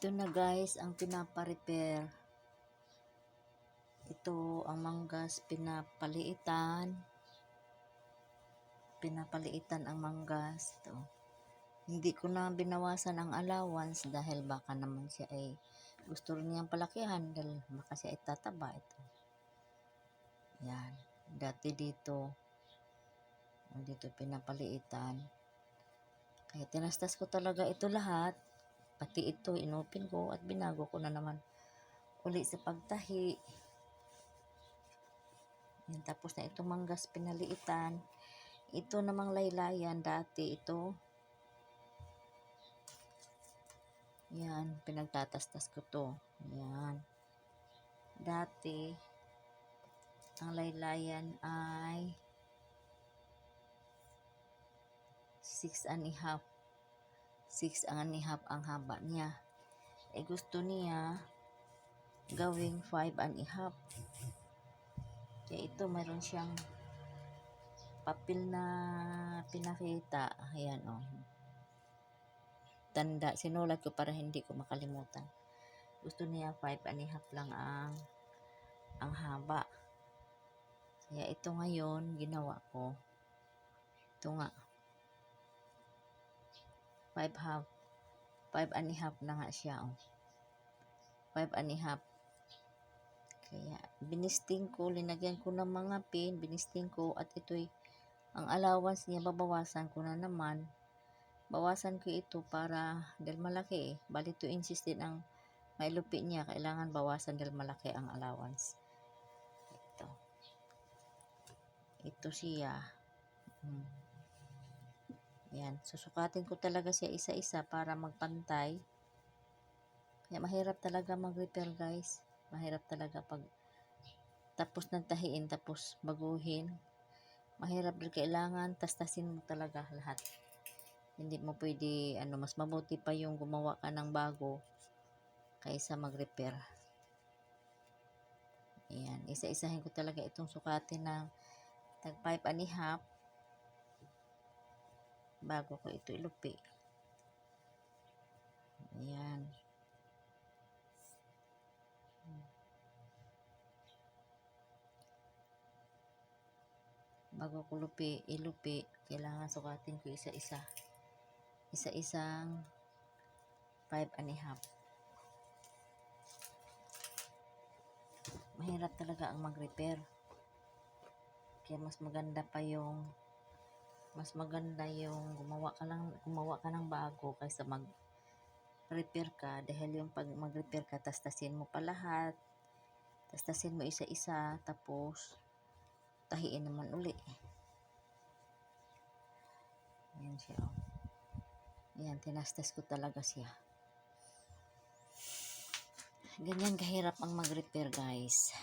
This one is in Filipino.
Ito na guys ang pinapa-repair. Ito ang manggas pinapaliitan ang manggas. Ito. Hindi ko na binawasan ang allowance dahil baka naman siya ay gusto rin niyang palakihan dahil baka siya ay tataba. Ito. Yan. Dati dito pinapaliitan. Kaya tinastas ko talaga ito lahat. Pati ito inopen ko at binago ko na naman uli sa pagtahi. Yan, tapos na itong manggas pinaliitan. Ito namang laylayan dati ito. Yan, pinagtatastas ko to. Yan. Dati ang laylayan ay 6.5. 6.5 ang haba niya. Eh gusto niya gawing 5.5. Kaya ito mayroon siyang papel na pinakita. Ayan oh. Tanda, sinulat ko para hindi ko makalimutan. Gusto niya 5.5 lang ang haba. Kaya ito ngayon ginawa ko. Ito nga. 5.5 na nga siya oh. 5.5. Kaya binisting ko, linagyan ko ng mga pin, binisting ko at ito'y ang allowance niya babawasan ko na naman. Bawasan ko ito para dahil malaki eh. Bali 2 inches din ang mailupi niya. Kailangan bawasan dahil malaki ang allowance. Ito. Ito siya. Yan. Susukatin ko talaga siya isa-isa para magpantay. Kaya mahirap talaga mag-repair guys. Mahirap talaga pag tapos ng tahiin, tapos baguhin. Mahirap din, kailangan tastasin mo talaga lahat. Hindi mo pwede, mas mabuti pa yung gumawa ka ng bago kaysa mag-repair. Ayan, isa-isahin ko talaga itong sukatin ng tag 5.5 bago ko ito ilupi. Ayan. Bago ko ilupi, kailangan sukatin ko isa-isa. Isa-isang 5.5. Mahirap talaga ang mag-repair. Kaya mas maganda gumawa ka ng bago kaysa mag-repair ka, dahil yung pag mag-repair ka, tastasin mo pa lahat. Tastasin mo isa-isa, tapos tahiin naman uli. Ayan siya. Ayan, tinastas ko talaga siya. Ganyan kahirap ang mag-repair guys.